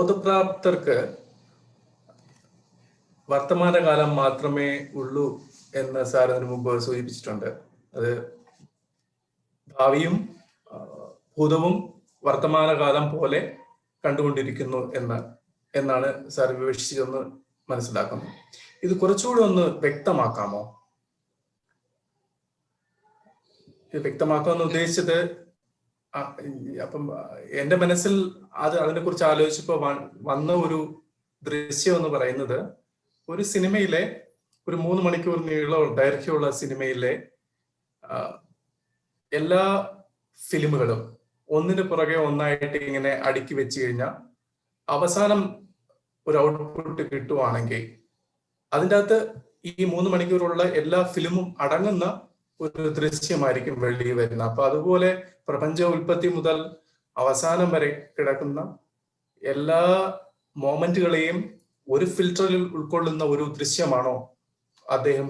ബോധപ്രാപ്തർക്ക് വർത്തമാനകാലം മാത്രമേ ഉള്ളൂ എന്ന് സാർ അതിനു മുമ്പ് സൂചിപ്പിച്ചിട്ടുണ്ട്. അത് ഭാവിയും ഭൂതവും വർത്തമാനകാലം പോലെ കണ്ടുകൊണ്ടിരിക്കുന്നു എന്നാണ് സാർ വിവക്ഷിച്ചതെന്ന് മനസ്സിലാക്കുന്നു. ഇത് കുറച്ചുകൂടി ഒന്ന് വ്യക്തമാക്കാമോ? ഇത് വ്യക്തമാക്കാമെന്ന് ഉദ്ദേശിച്ചത്, അപ്പം എന്റെ മനസ്സിൽ അതിനെ കുറിച്ച് ആലോചിച്ചപ്പോ വന്ന ഒരു ദൃശ്യം എന്ന് പറയുന്നത്, ഒരു സിനിമയിലെ ഒരു 3 മണിക്കൂർ ദൈർഘ്യമുള്ള സിനിമയിലെ എല്ലാ ഫിലിമുകളും ഒന്നിന് പുറകെ ഒന്നായിട്ട് ഇങ്ങനെ അടുക്കി വെച്ച് കഴിഞ്ഞാൽ അവസാനം ഒരു ഔട്ട്പുട്ട് കിട്ടുവാണെങ്കിൽ അതിൻ്റെ അകത്ത് ഈ 3 മണിക്കൂറുള്ള എല്ലാ ഫിലിമും അടങ്ങുന്ന ഒരു ദൃശ്യമായിരിക്കും വെളിയിൽ വരുന്നത്. അപ്പൊ അതുപോലെ പ്രപഞ്ച ഉൽപ്പത്തി മുതൽ അവസാനം വരെ കിടക്കുന്ന എല്ലാ മോമെന്റുകളെയും ഒരു ഫിൽറ്ററിൽ ഉൾക്കൊള്ളുന്ന ഒരു ദൃശ്യമാണോ അദ്ദേഹം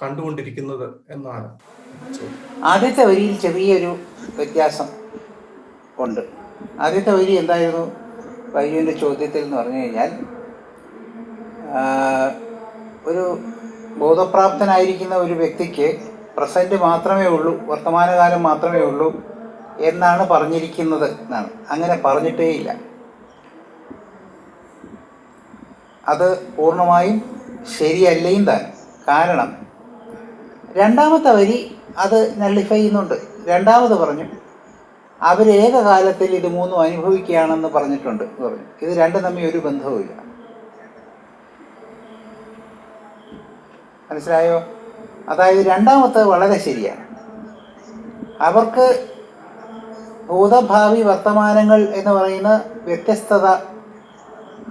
കണ്ടുകൊണ്ടിരിക്കുന്നത് എന്നാണ്. ആദ്യത്തെ വരിയിൽ ചെറിയൊരു വ്യത്യാസം ഉണ്ട്. ആദ്യത്തെ വരി എന്തായിരുന്നു വൈദ്യുവിൻ്റെ ചോദ്യത്തിൽ എന്ന് പറഞ്ഞു കഴിഞ്ഞാൽ, ഒരു ബോധപ്രാപ്തനായിരിക്കുന്ന ഒരു വ്യക്തിക്ക് പ്രസൻറ്റ് മാത്രമേ ഉള്ളൂ, വർത്തമാനകാലം മാത്രമേ ഉള്ളൂ എന്നാണ് പറഞ്ഞിരിക്കുന്നത് എന്നാണ്. അങ്ങനെ പറഞ്ഞിട്ടേയില്ല. അത് പൂർണ്ണമായും ശരിയല്ലേയും താൻ. കാരണം രണ്ടാമത്തെ വരി അത് നള്ളിഫൈ ചെയ്യുന്നുണ്ട്. രണ്ടാമത് പറഞ്ഞു അവർ ഏകകാലത്തിൽ ഇത് 3 അനുഭവിക്കുകയാണെന്ന് പറഞ്ഞിട്ടുണ്ട് എന്ന് പറഞ്ഞു. ഇത് രണ്ടും തമ്മിൽ ഒരു ബന്ധവുമില്ല. മനസ്സിലായോ? അതായത് രണ്ടാമത്തെ വളരെ ശരിയാണ്. അവർക്ക് ഭൂതഭാവി വർത്തമാനങ്ങൾ എന്ന് പറയുന്ന വ്യത്യസ്തത,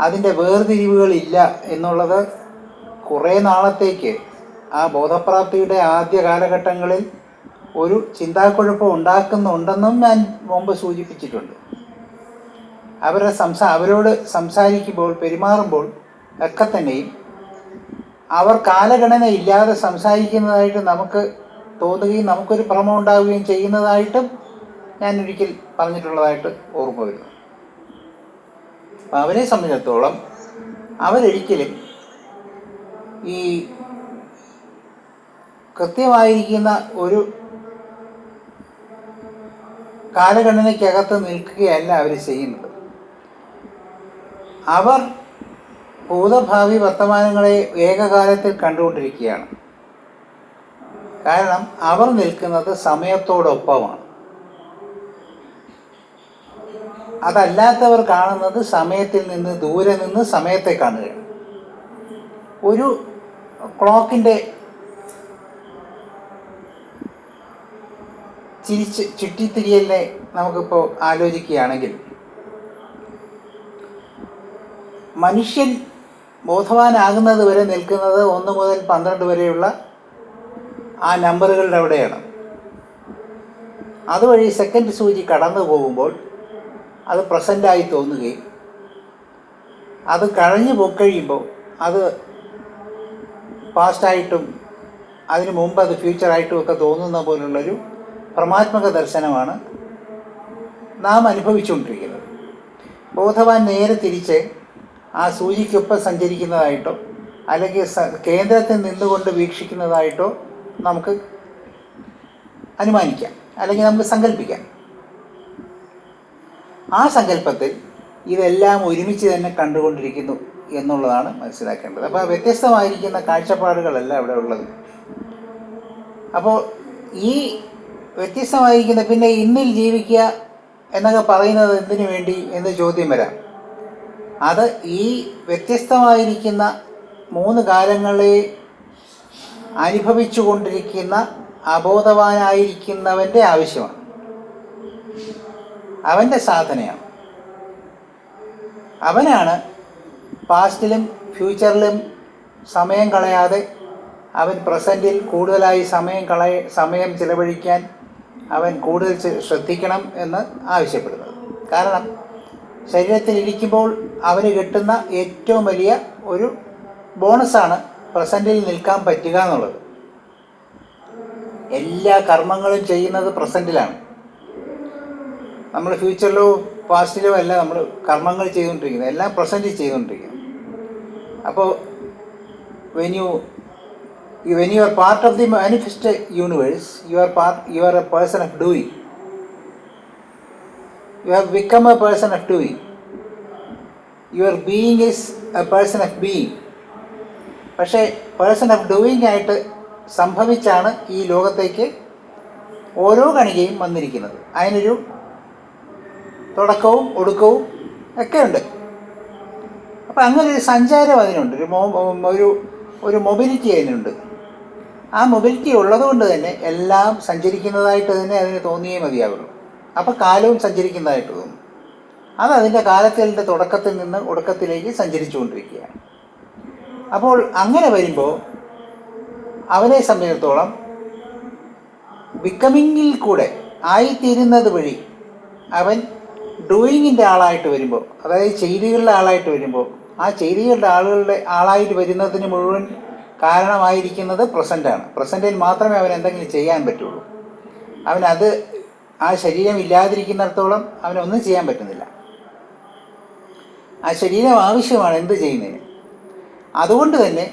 അതിൻ്റെ വേർതിരിവുകളില്ല എന്നുള്ളത് കുറേ നാളത്തേക്ക് ആ ബോധപ്രാപ്തിയുടെ ആദ്യ കാലഘട്ടങ്ങളിൽ ഒരു ചിന്താക്കുഴപ്പം ഉണ്ടാക്കുന്നുണ്ടെന്നും ഞാൻ മുമ്പ് സൂചിപ്പിച്ചിട്ടുണ്ട്. അവരോട് സംസാരിക്കുമ്പോൾ, പെരുമാറുമ്പോൾ ഒക്കെ തന്നെയും അവർ കാലഗണന ഇല്ലാതെ സംസാരിക്കുന്നതായിട്ട് നമുക്ക് തോന്നുകയും നമുക്കൊരു ഭ്രമം ഉണ്ടാവുകയും ചെയ്യുന്നതായിട്ടും ഞാൻ ഒരിക്കൽ പറഞ്ഞിട്ടുള്ളതായിട്ട് ഓർമ്മ വരുന്നു. അവരെ സംബന്ധിച്ചിടത്തോളം അവരൊരിക്കലും ഈ കൃത്യമായിരിക്കുന്ന ഒരു കാലഗണനയ്ക്കകത്ത് നിൽക്കുകയല്ല അവർ ചെയ്യുന്നത്. അവർ ഭൂതഭാവി വർത്തമാനങ്ങളെ ഏകകാലത്തിൽ കണ്ടുകൊണ്ടിരിക്കുകയാണ്. കാരണം അവർ നിൽക്കുന്നത് സമയത്തോടൊപ്പമാണ്. അതല്ലാത്തവർ കാണുന്നത് സമയത്തിൽ നിന്ന് ദൂരെ നിന്ന് സമയത്തെ കാണുകയാണ്. ഒരു ക്ലോക്കിൻ്റെ ചുറ്റിത്തിരിയലിനെ നമുക്കിപ്പോൾ ആലോചിക്കുകയാണെങ്കിൽ, മനുഷ്യൻ ബോധവാനാകുന്നത് വരെ നിൽക്കുന്നത് 1 മുതൽ 12 വരെയുള്ള ആ നമ്പറുകളുടെ അവിടെയാണ്. അതുവഴി സെക്കൻഡ് സൂചി കടന്നു പോകുമ്പോൾ അത് പ്രസൻ്റായി തോന്നുകയും അത് കഴിഞ്ഞു പോയിക്കഴിയുമ്പോൾ അത് പാസ്റ്റായിട്ടും അതിനു മുമ്പ് അത് ഫ്യൂച്ചറായിട്ടും ഒക്കെ തോന്നുന്ന പോലുള്ളൊരു ഭ്രമാത്മക ദർശനമാണ് നാം അനുഭവിച്ചുകൊണ്ടിരിക്കുന്നത്. ബോധവാൻ നേരെ തിരിച്ച് ആ സൂചിക്കൊപ്പം സഞ്ചരിക്കുന്നതായിട്ടോ അല്ലെങ്കിൽ കേന്ദ്രത്തിൽ നിന്നുകൊണ്ട് വീക്ഷിക്കുന്നതായിട്ടോ നമുക്ക് അനുമാനിക്കാം, അല്ലെങ്കിൽ നമുക്ക് സങ്കല്പിക്കാം. ആ സങ്കല്പത്തിൽ ഇതെല്ലാം ഒരുമിച്ച് തന്നെ കണ്ടുകൊണ്ടിരിക്കുന്നു എന്നുള്ളതാണ് മനസ്സിലാക്കേണ്ടത്. അപ്പോൾ വ്യത്യസ്തമായിരിക്കുന്ന കാഴ്ചപ്പാടുകളല്ല അവിടെ ഉള്ളത്. അപ്പോൾ ഈ വ്യത്യസ്തമായിരിക്കുന്ന, പിന്നെ ഇന്നിൽ ജീവിക്കുക എന്നൊക്കെ പറയുന്നത് എന്തിനു വേണ്ടി എന്ന് ചോദ്യം വരാം. അത് ഈ വ്യത്യസ്തമായിരിക്കുന്ന 3 കാലങ്ങളെ അനുഭവിച്ചു കൊണ്ടിരിക്കുന്ന അബോധവാനായിരിക്കുന്നവൻ്റെ ആവശ്യമാണ്, അവൻ്റെ സാധനയാണ്. അവനാണ് പാസ്റ്റിലും ഫ്യൂച്ചറിലും സമയം കളയാതെ അവൻ പ്രസൻറ്റിൽ കൂടുതലായി സമയം ചിലവഴിക്കാൻ അവൻ കൂടുതൽ ശ്രദ്ധിക്കണം എന്ന് ആവശ്യപ്പെടുന്നത്. കാരണം ശരീരത്തിലിരിക്കുമ്പോൾ അവന് കിട്ടുന്ന ഏറ്റവും വലിയ ഒരു ബോണസാണ് പ്രസൻറ്റിൽ നിൽക്കാൻ പറ്റുക എന്നുള്ളത്. എല്ലാ കർമ്മങ്ങളും ചെയ്യുന്നത് പ്രസൻറ്റിലാണ്. നമ്മൾ ഫ്യൂച്ചറിലോ പാസ്റ്റിലോ അല്ല നമ്മൾ കർമ്മങ്ങൾ ചെയ്തുകൊണ്ടിരിക്കുന്നത്, എല്ലാം പ്രസൻറ്റ് ചെയ്തുകൊണ്ടിരിക്കുന്നത്. അപ്പോൾ when you are part of the manifest universe, you are A person of doing. You have become A person of doing. Your being is A person of being. പക്ഷേ പേഴ്സൺ ഓഫ് ഡൂയിങ് ആയിട്ട് സംഭവിച്ചാണ് ഈ ലോകത്തേക്ക് ഓരോ കണികയും വന്നിരിക്കുന്നത്. അതിനൊരു തുടക്കവും ഒടുക്കവും ഒക്കെ ഉണ്ട്. അപ്പം അങ്ങനെ ഒരു സഞ്ചാരം അതിനുണ്ട്, ഒരു മൊബിലിറ്റി അതിനുണ്ട്. ആ മൊബിലിറ്റി ഉള്ളതുകൊണ്ട് തന്നെ എല്ലാം സഞ്ചരിക്കുന്നതായിട്ട് തന്നെ അതിന് തോന്നിയേ മതിയാവുള്ളൂ. അപ്പോൾ കാലവും സഞ്ചരിക്കുന്നതായിട്ട് തോന്നും. അത് അതിൻ്റെ കാലത്തിൻ്റെ തുടക്കത്തിൽ നിന്ന് ഒടുക്കത്തിലേക്ക് സഞ്ചരിച്ചുകൊണ്ടിരിക്കുകയാണ്. അപ്പോൾ അങ്ങനെ വരുമ്പോൾ അവനെ സംബന്ധിച്ചിടത്തോളം ബിക്കമിങ്ങിൽ കൂടെ ആയിത്തീരുന്നത് വഴി അവൻ ഡൂയിങ്ങിൻ്റെ ആളായിട്ട് വരുമ്പോൾ, അതായത് ചെയ്തികളുടെ ആളായിട്ട് വരുമ്പോൾ, ആ ചെയ്തികളുടെ ആളായിട്ട് വരുന്നതിന് മുഴുവൻ കാരണമായിരിക്കുന്നത് പ്രസൻ്റാണ്. പ്രസൻറ്റിൽ മാത്രമേ അവൻ എന്തെങ്കിലും ചെയ്യാൻ പറ്റുള്ളൂ. അവനത് ആ ശരീരം ഇല്ലാതിരിക്കുന്നിടത്തോളം അവനൊന്നും ചെയ്യാൻ പറ്റുന്നില്ല. ആ ശരീരം ആവശ്യമാണ് എന്ത് ചെയ്യുന്നതിന്. അതുകൊണ്ട് തന്നെ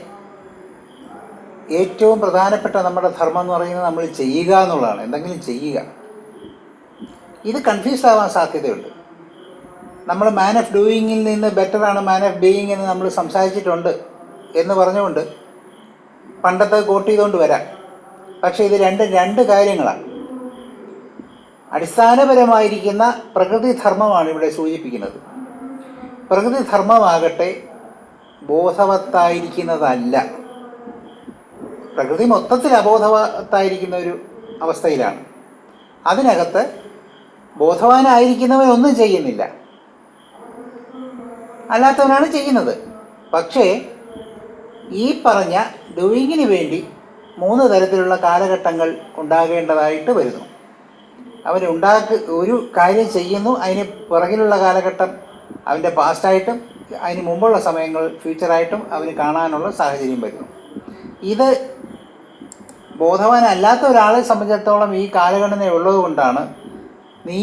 ഏറ്റവും പ്രധാനപ്പെട്ട നമ്മുടെ ധർമ്മം എന്ന് പറയുന്നത് നമ്മൾ ചെയ്യുക എന്നുള്ളതാണ്, എന്തെങ്കിലും ചെയ്യുക. ഇത് കൺഫ്യൂസ് ആവാൻ സാധ്യതയുണ്ട്. നമ്മൾ മാൻ ഓഫ് ഡൂയിങ്ങിൽ നിന്ന് ബെറ്ററാണ് മാൻ ഓഫ് ബീയിങ് എന്ന് നമ്മൾ സംസാരിച്ചിട്ടുണ്ട് എന്ന് പറഞ്ഞുകൊണ്ട് പണ്ടത്തെ കോട്ട് ചെയ്തുകൊണ്ട് വരാം. പക്ഷേ ഇത് രണ്ട് കാര്യങ്ങളാണ്. അടിസ്ഥാനപരമായിരിക്കുന്ന പ്രകൃതി ധർമ്മമാണ് ഇവിടെ സൂചിപ്പിക്കുന്നത്. പ്രകൃതി ധർമ്മമാകട്ടെ ബോധവത്തായിരിക്കുന്നതല്ല. പ്രകൃതി മൊത്തത്തിൽ അബോധവത്തായിരിക്കുന്ന ഒരു അവസ്ഥയിലാണ്. അതിനകത്ത് ബോധവാനായിരിക്കുന്നവൻ ഒന്നും ചെയ്യുന്നില്ല, അല്ലാത്തവനാണ് ചെയ്യുന്നത്. പക്ഷേ ഈ പറഞ്ഞ ഡൂയിങ്ങിന് വേണ്ടി 3 തരത്തിലുള്ള കാലഘട്ടങ്ങൾ ഉണ്ടാകേണ്ടതായിട്ട് വരുന്നു. ഒരു കാര്യം ചെയ്യുന്നു, അതിന് പുറകിലുള്ള കാലഘട്ടം അവൻ്റെ പാസ്റ്റായിട്ടും അതിന് മുമ്പുള്ള സമയങ്ങൾ ഫ്യൂച്ചറായിട്ടും അവന് കാണാനുള്ള സാഹചര്യം വരുന്നു. ഇത് ബോധവാനല്ലാത്ത ഒരാളെ സംബന്ധിച്ചിടത്തോളം ഈ കാലഗണന ഉള്ളതുകൊണ്ടാണ് നീ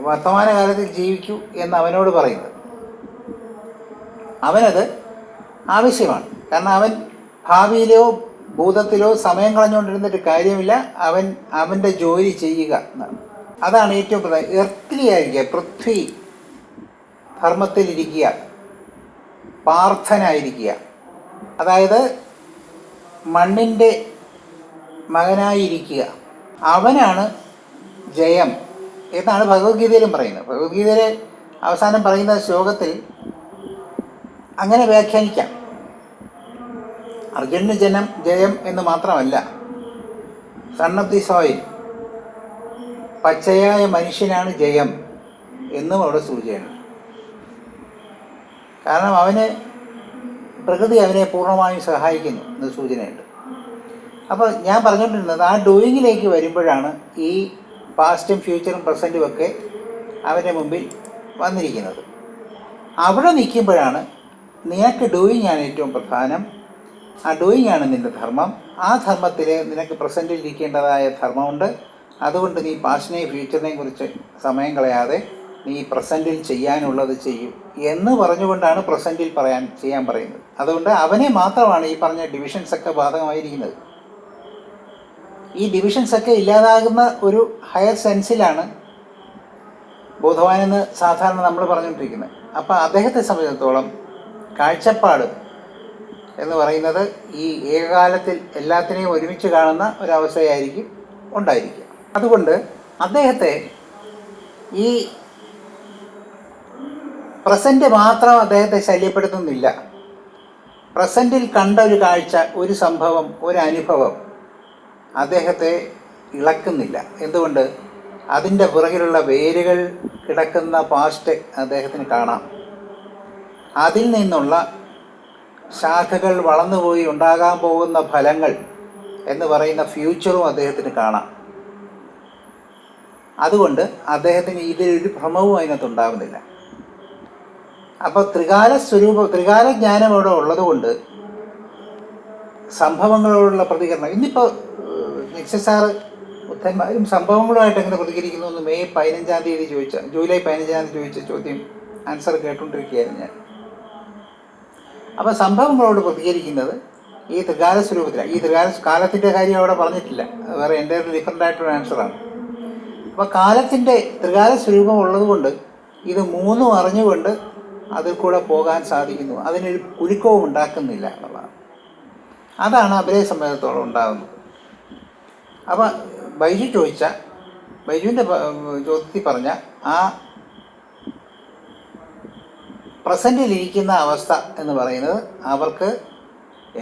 വർത്തമാനകാലത്തിൽ ജീവിക്കൂ എന്ന് അവനോട് പറയുന്നത്. അവനത് ആവശ്യമാണ്. കാരണം അവൻ ഭാവിയിലോ ഭൂതത്തിലോ സമയം കളഞ്ഞുകൊണ്ടിരുന്നിട്ട് കാര്യമില്ല. അവൻ്റെ ജോലി ചെയ്യുക എന്നാണ്. അതാണ് ഏറ്റവും പ്രധാനം. എർത്തിലി ആയിരിക്കുക, പൃഥ്വി ധർമ്മത്തിലിരിക്കുക, പാർത്ഥനായിരിക്കുക. അതായത് മണ്ണിൻ്റെ മകനായിരിക്കുക. അവനാണ് ജയം എന്നാണ് ഭഗവത്ഗീതയിലും പറയുന്നത്. ഭഗവത്ഗീതയിലെ അവസാനം പറയുന്ന ശ്ലോകത്തിൽ അങ്ങനെ വ്യാഖ്യാനിക്കാം. അർജുനന് ജയം എന്ന് മാത്രമല്ല, സൺ ഓഫ് ദി സോയിൽ, പച്ചയായ മനുഷ്യനാണ് ജയം എന്നും അവിടെ സൂചനയുണ്ട്. കാരണം പ്രകൃതി അവനെ പൂർണ്ണമായും സഹായിക്കുന്നു എന്ന് സൂചനയുണ്ട്. അപ്പോൾ ഞാൻ പറഞ്ഞുകൊണ്ടിരുന്നത് ആ ഡൂയിങ്ങിലേക്ക് വരുമ്പോഴാണ് ഈ പാസ്റ്റും ഫ്യൂച്ചറും പ്രസൻറ്റും ഒക്കെ അവൻ്റെ മുമ്പിൽ വന്നിരിക്കുന്നത്. അവിടെ നിൽക്കുമ്പോഴാണ് നിനക്ക് ഡൂയിങ് ആണ് ഏറ്റവും പ്രധാനം. ആ ഡൂയിങ് ആണ് നിൻ്റെ ധർമ്മം. ആ ധർമ്മത്തിൽ നിനക്ക് പ്രസൻറ്റിൽ ഇരിക്കേണ്ടതായ ധർമ്മമുണ്ട്. അതുകൊണ്ട് നീ പാസ്റ്റിനെയും ഫ്യൂച്ചറിനെയും കുറിച്ച് സമയം കളയാതെ നീ പ്രസൻറ്റിൽ ചെയ്യാനുള്ളത് ചെയ്യൂ എന്ന് പറഞ്ഞുകൊണ്ടാണ് പ്രസൻറ്റിൽ ചെയ്യാൻ പറയുന്നത്. അതുകൊണ്ട് അവനെ മാത്രമാണ് ഈ പറഞ്ഞ ഡിവിഷൻസൊക്കെ ബാധകമായിരിക്കുന്നത്. ഈ ഡിവിഷൻസൊക്കെ ഇല്ലാതാകുന്ന ഒരു ഹയർ സെൻസിലാണ് ബോധവാനെന്ന് സാധാരണ നമ്മൾ പറഞ്ഞുകൊണ്ടിരിക്കുന്നത്. അപ്പോൾ അദ്ദേഹത്തെ സംബന്ധിച്ചിടത്തോളം കാഴ്ചപ്പാട് എന്ന് പറയുന്നത് ഈ ഏകകാലത്തിൽ എല്ലാത്തിനെയും ഒരുമിച്ച് കാണുന്ന ഒരവസ്ഥയായിരിക്കും ഉണ്ടായിരിക്കുക. അതുകൊണ്ട് അദ്ദേഹത്തെ ഈ പ്രസൻറ്റ് മാത്രം അദ്ദേഹത്തെ ശല്യപ്പെടുത്തുന്നില്ല. പ്രസൻറ്റിൽ കണ്ട ഒരു കാഴ്ച, ഒരു സംഭവം, ഒരു അനുഭവം അദ്ദേഹത്തെ ഇളക്കുന്നില്ല. എന്തുകൊണ്ട്? അതിൻ്റെ പുറകിലുള്ള വേരുകൾ കിടക്കുന്ന പാസ്റ്റ് അദ്ദേഹത്തിന് കാണാം. അതിൽ നിന്നുള്ള ശാഖകൾ വളർന്നുപോയി ഉണ്ടാകാൻ പോകുന്ന ഫലങ്ങൾ എന്ന് പറയുന്ന ഫ്യൂച്ചറും അദ്ദേഹത്തിന് കാണാം. അതുകൊണ്ട് അദ്ദേഹത്തിന് ഇതിലൊരു ഭ്രമവും അതിനകത്തുണ്ടാകുന്നില്ല. അപ്പോൾ ത്രികാല ജ്ഞാനം ഇവിടെ ഉള്ളതുകൊണ്ട് സംഭവങ്ങളോടുള്ള പ്രതികരണം. ഇന്നിപ്പോൾ നിക്സ സാറ് വിദഗ്ധന്മാരും സംഭവങ്ങളുമായിട്ട് എങ്ങനെ പ്രതികരിക്കുന്നു എന്ന് ജൂലൈ 15 ചോദിച്ച ചോദ്യം ആൻസർ കേട്ടുകൊണ്ടിരിക്കുകയായിരുന്നു ഞാൻ. അപ്പോൾ സംഭവങ്ങളോട് പ്രതികരിക്കുന്നത് ഈ ത്രികാല സ്വരൂപത്തിലാണ്. ഈ കാലത്തിൻ്റെ കാര്യം അവിടെ പറഞ്ഞിട്ടില്ല, അത് വേറെ എൻ്റെ ഡിഫറൻ്റ് ആയിട്ടൊരു ആൻസറാണ്. അപ്പോൾ കാലത്തിൻ്റെ ത്രികാല സ്വരൂപം ഉള്ളതുകൊണ്ട് ഇത് മൂന്നും അറിഞ്ഞുകൊണ്ട് അതിൽ കൂടെ പോകാൻ സാധിക്കുന്നു, അതിനൊരു കുലുക്കവും ഉണ്ടാക്കുന്നില്ല എന്നുള്ളതാണ്. അതാണ് അപരയെ സംബന്ധിച്ചിടത്തോളം ഉണ്ടാകുന്നത്. അപ്പം ബൈജുവിൻ്റെ ചോദ്യത്തിൽ പറഞ്ഞ ആ പ്രസൻറ്റിലിരിക്കുന്ന അവസ്ഥ എന്ന് പറയുന്നത് അവർക്ക്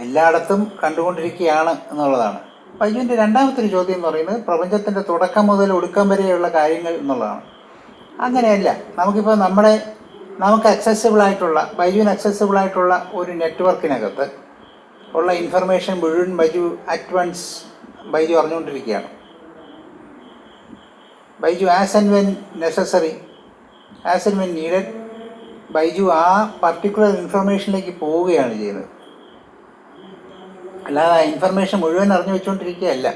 എല്ലായിടത്തും കണ്ടുകൊണ്ടിരിക്കുകയാണ് എന്നുള്ളതാണ്. ബൈജുവിൻ്റെ രണ്ടാമത്തെ ഒരു ചോദ്യം എന്ന് പറയുന്നത് പ്രപഞ്ചത്തിൻ്റെ തുടക്കം മുതൽ ഒടുക്കം വരെയുള്ള കാര്യങ്ങൾ എന്നുള്ളതാണ്. അങ്ങനെയല്ല, നമുക്കിപ്പോൾ നമുക്ക് ബൈജുവിന് അക്സസിബിളായിട്ടുള്ള ഒരു നെറ്റ്വർക്കിനകത്ത് ഉള്ള ഇൻഫർമേഷൻ മുഴുവൻ ബൈജു അറിഞ്ഞുകൊണ്ടിരിക്കുകയാണ്. Baiju as and when necessary, as and when needed, Baiju ആ പർട്ടിക്കുലർ ഇൻഫർമേഷനിലേക്ക് പോവുകയാണ് ചെയ്യുന്നത്. അല്ലാതെ ആ ഇൻഫർമേഷൻ മുഴുവൻ അറിഞ്ഞു വെച്ചുകൊണ്ടിരിക്കുകയല്ല.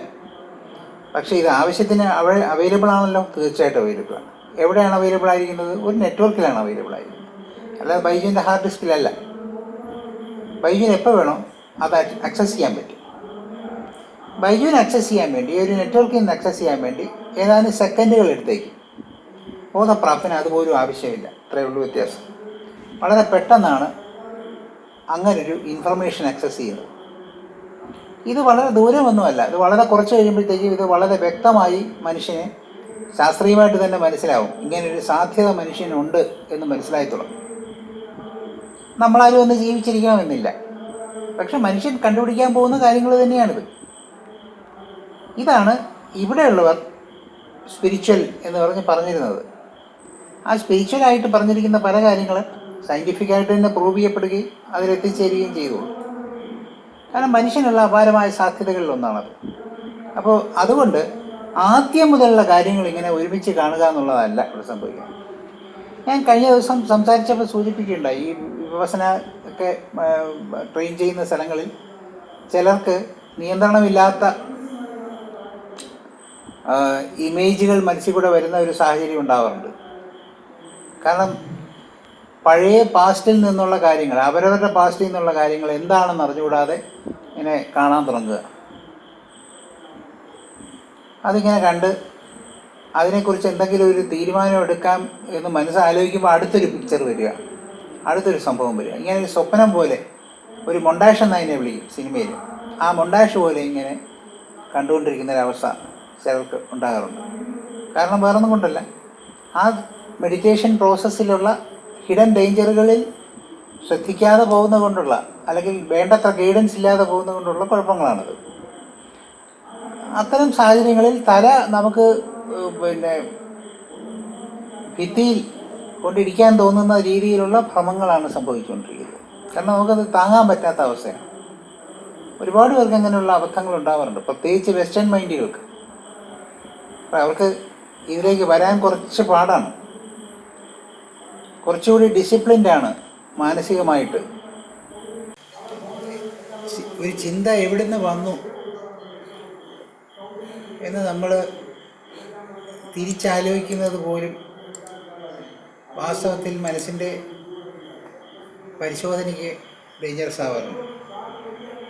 പക്ഷേ ഇത് ആവശ്യത്തിന് അവൈലബിൾ ആണല്ലോ, തീർച്ചയായിട്ടും അവൈലബിൾ ആണ്. എവിടെയാണ് അവൈലബിൾ ആയിരിക്കുന്നത്? ഒരു നെറ്റ്വർക്കിലാണ് അവൈലബിൾ ആയിരിക്കുന്നത്, അല്ലാതെ ബൈജുവിൻ്റെ ഹാർഡ് ഡിസ്കിലല്ല. ബൈജുവിന് എപ്പോൾ വേണോ അത് ആക്സസ് ചെയ്യാൻ പറ്റും. ബൈജുവിന് ആക്സസ് ചെയ്യാൻ വേണ്ടി, ഒരു നെറ്റ്വർക്കിൽ നിന്ന് ആക്സസ് ചെയ്യാൻ വേണ്ടി ഏതാനും സെക്കൻഡുകൾ എടുത്തേക്കും. ബോധപ്രാപ്തന് അതുപോലും ആവശ്യമില്ല. അത്രയേ ഉള്ളൂ വ്യത്യാസം. വളരെ പെട്ടെന്നാണ് അങ്ങനൊരു ഇൻഫർമേഷൻ ആക്സസ് ചെയ്യുന്നത്. ഇത് വളരെ ദൂരമൊന്നുമല്ല, ഇത് വളരെ കുറച്ച് കഴിയുമ്പോഴത്തേക്കും ഇത് വളരെ വ്യക്തമായി മനുഷ്യനെ ശാസ്ത്രീയമായിട്ട് തന്നെ മനസ്സിലാവും. ഇങ്ങനൊരു സാധ്യത മനുഷ്യനുണ്ട് എന്ന് മനസ്സിലായി തുടങ്ങും. നമ്മളാരും ഒന്ന് ജീവിച്ചിരിക്കണമെന്നില്ല, പക്ഷെ മനുഷ്യൻ കണ്ടുപിടിക്കാൻ പോകുന്ന കാര്യങ്ങൾ തന്നെയാണിത്. ഇതാണ് ഇവിടെയുള്ളവർ സ്പിരിച്വൽ എന്ന് പറഞ്ഞിരുന്നത്. ആ സ്പിരിച്വലായിട്ട് പറഞ്ഞിരിക്കുന്ന പല കാര്യങ്ങളും സയൻറ്റിഫിക്കായിട്ട് തന്നെ പ്രൂവ് ചെയ്യപ്പെടുകയും അതിലെത്തിച്ചേരുകയും ചെയ്തോളൂ. കാരണം മനുഷ്യനുള്ള അപാരമായ സാധ്യതകളിലൊന്നാണത്. അപ്പോൾ അതുകൊണ്ട് ആദ്യം മുതലുള്ള കാര്യങ്ങൾ ഇങ്ങനെ ഒരുമിച്ച് കാണുക എന്നുള്ളതല്ല ഇവിടെ സംഭവിക്കുന്നത്. ഞാൻ കഴിഞ്ഞ ദിവസം സംസാരിച്ചപ്പോൾ സൂചിപ്പിക്കുകയുണ്ടായി, ഈ വിപസന ഒക്കെ ട്രെയിൻ ചെയ്യുന്ന സ്ഥലങ്ങളിൽ ചിലർക്ക് നിയന്ത്രണമില്ലാത്ത ഇമേജുകൾ മനസ്സിൽ കൂടെ വരുന്ന ഒരു സാഹചര്യം ഉണ്ടാവാറുണ്ട്. കാരണം പഴയ പാസ്റ്റിൽ നിന്നുള്ള കാര്യങ്ങൾ, അവരവരുടെ പാസ്റ്റിൽ നിന്നുള്ള കാര്യങ്ങൾ എന്താണെന്ന് അറിഞ്ഞുകൂടാതെ ഇങ്ങനെ കാണാൻ തുടങ്ങുക. അതിങ്ങനെ കണ്ട് അതിനെക്കുറിച്ച് എന്തെങ്കിലും ഒരു തീരുമാനം എടുക്കാം എന്ന് മനസ്സാലോചിക്കുമ്പോൾ അടുത്തൊരു പിക്ചർ വരിക, അടുത്തൊരു സംഭവം വരിക. ഇങ്ങനെ ഒരു സ്വപ്നം പോലെ, ഒരു മൊണ്ടാഷ് എന്നതിനെ വിളിക്കും സിനിമയിൽ. ആ മൊണ്ടാഷ് പോലെ ഇങ്ങനെ കണ്ടുകൊണ്ടിരിക്കുന്നൊരവസ്ഥ ചിലർക്ക് ഉണ്ടാകാറുണ്ട്. കാരണം വേറൊന്നും കൊണ്ടല്ല, ആ മെഡിറ്റേഷൻ പ്രോസസ്സിലുള്ള ഹിഡൻ ഡേഞ്ചറുകളിൽ ശ്രദ്ധിക്കാതെ പോകുന്നത് കൊണ്ടുള്ള, അല്ലെങ്കിൽ വേണ്ടത്ര ഗൈഡൻസ് ഇല്ലാതെ പോകുന്നത് കൊണ്ടുള്ള കുഴപ്പങ്ങളാണത്. അത്തരം സാഹചര്യങ്ങളിൽ തല നമുക്ക് ഭിത്തിയിൽ കൊണ്ടിരിക്കാൻ തോന്നുന്ന രീതിയിലുള്ള ഭ്രമങ്ങളാണ് സംഭവിച്ചുകൊണ്ടിരിക്കുന്നത്. കാരണം നമുക്കത് താങ്ങാൻ പറ്റാത്ത അവസ്ഥയാണ്. ഒരുപാട് പേർക്ക് അങ്ങനെയുള്ള അബദ്ധങ്ങൾ ഉണ്ടാവാറുണ്ട്, പ്രത്യേകിച്ച് വെസ്റ്റേൺ മൈൻഡുകൾക്ക്. അവർക്ക് ഇതിലേക്ക് വരാൻ കുറച്ച് പാടാണ്, കുറച്ചുകൂടി ഡിസിപ്ലിൻഡാണ് മാനസികമായിട്ട്. ഒരു ചിന്ത എവിടെ നിന്ന് വന്നു എന്ന് നമ്മൾ തിരിച്ചാലോചിക്കുന്നത് പോലും വാസ്തവത്തിൽ മനസ്സിൻ്റെ പരിശോധനയ്ക്ക് ഡേഞ്ചറസ് ആവാറുണ്ട്.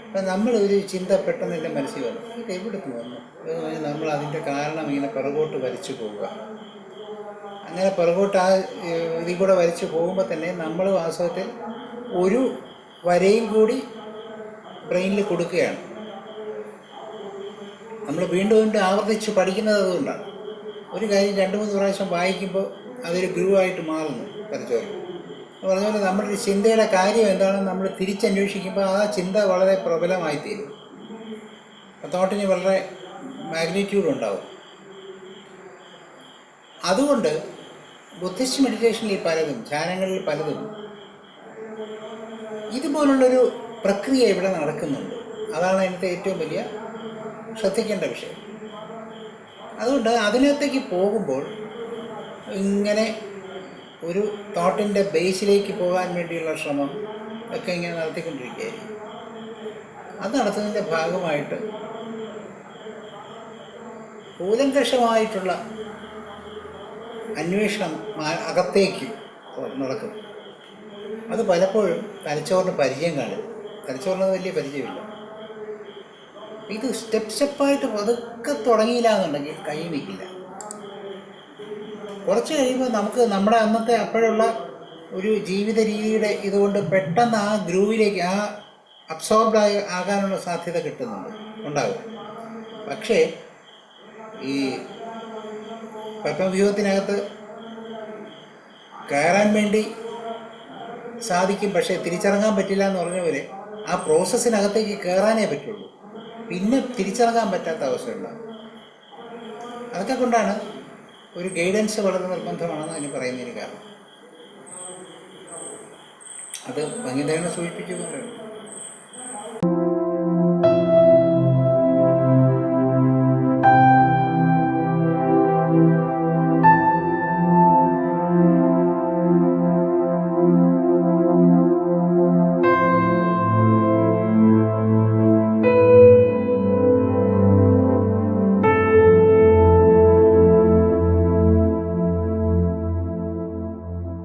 അപ്പം നമ്മളൊരു ചിന്ത പെട്ടെന്ന് എൻ്റെ മനസ്സിൽ വന്നു, ഇത് എവിടെ നിന്ന് വന്നു എന്ന് പറഞ്ഞാൽ നമ്മൾ അതിൻ്റെ കാരണം ഇങ്ങനെ പിറകോട്ട് വരച്ചു പോവുക. അങ്ങനെ പിറകോട്ട് ആ ഇതിൽ കൂടെ വരച്ച് പോകുമ്പോൾ തന്നെ നമ്മൾ വാസ്തവത്തിൽ ഒരു വരയും കൂടി ബ്രെയിനിൽ കൊടുക്കുകയാണ്. നമ്മൾ വീണ്ടും വീണ്ടും ആവർത്തിച്ച് പഠിക്കുന്നത് അതുകൊണ്ടാണ്. ഒരു കാര്യം 2-3 പ്രാവശ്യം വായിക്കുമ്പോൾ അതൊരു ഗ്രൂവായിട്ട് മാറുന്നു തലച്ചോറിൽ. പറഞ്ഞ പോലെ നമ്മുടെ ചിന്തയുടെ കാര്യം എന്താണെന്ന് നമ്മൾ തിരിച്ചന്വേഷിക്കുമ്പോൾ ആ ചിന്ത വളരെ പ്രബലമായിത്തീരും. തോട്ടിന് വളരെ മാഗ്നിറ്റ്യൂഡ് ഉണ്ടാവും. അതുകൊണ്ട് ബുദ്ധിസ്റ്റ് മെഡിറ്റേഷനിൽ പലതും, ധ്യാനങ്ങളിൽ പലതും ഇതുപോലുള്ളൊരു പ്രക്രിയ ഇവിടെ നടക്കുന്നുണ്ട്. അതാണ് അതിനകത്തെ ഏറ്റവും വലിയ ശ്രദ്ധിക്കേണ്ട വിഷയം. അതുകൊണ്ട് അതിനകത്തേക്ക് പോകുമ്പോൾ ഇങ്ങനെ ഒരു തോട്ടിൻ്റെ ബേസിലേക്ക് പോകാൻ വേണ്ടിയുള്ള ശ്രമം ഒക്കെ ഇങ്ങനെ നടത്തിക്കൊണ്ടിരിക്കുകയായിരിക്കും. അത് നടത്തുന്നതിൻ്റെ ഭാഗമായിട്ട് കൂലങ്കഷമായിട്ടുള്ള അന്വേഷണം അകത്തേക്ക് നടക്കും. അത് പലപ്പോഴും തലച്ചോറിന് പരിചയം കാണും. തലച്ചോറിന് വലിയ പരിചയമില്ല. ഇത് സ്റ്റെപ്പായിട്ട് പതുക്കെ തുടങ്ങിയില്ല എന്നുണ്ടെങ്കിൽ കൈ നിൽക്കില്ല. കുറച്ച് കഴിയുമ്പോൾ നമുക്ക് നമ്മുടെ അന്നത്തെ അപ്പോഴുള്ള ഒരു ജീവിത രീതിയുടെ ഇതുകൊണ്ട് പെട്ടെന്ന് ആ ഗ്രൂവിലേക്ക് അബ്സോർബ്ഡ് ആകാനുള്ള സാധ്യത ഉണ്ടാകും. പക്ഷേ ഈ പത്മവ്യൂഹത്തിനകത്ത് കയറാൻ വേണ്ടി സാധിക്കും, പക്ഷേ തിരിച്ചിറങ്ങാൻ പറ്റില്ല എന്ന് പറഞ്ഞ പോലെ ആ പ്രോസസ്സിനകത്തേക്ക് കയറാനേ പറ്റുള്ളൂ. പിന്നെ തിരിച്ചിറങ്ങാൻ പറ്റാത്ത അവസ്ഥയുണ്ടാകും. അതൊക്കെ കൊണ്ടാണ് ഒരു ഗൈഡൻസ് വളരെ നിർബന്ധമാണെന്ന് അതിന് പറയുന്നതിന് കാരണം. അത് ഭംഗിതേനെ സൂചിപ്പിച്ചു.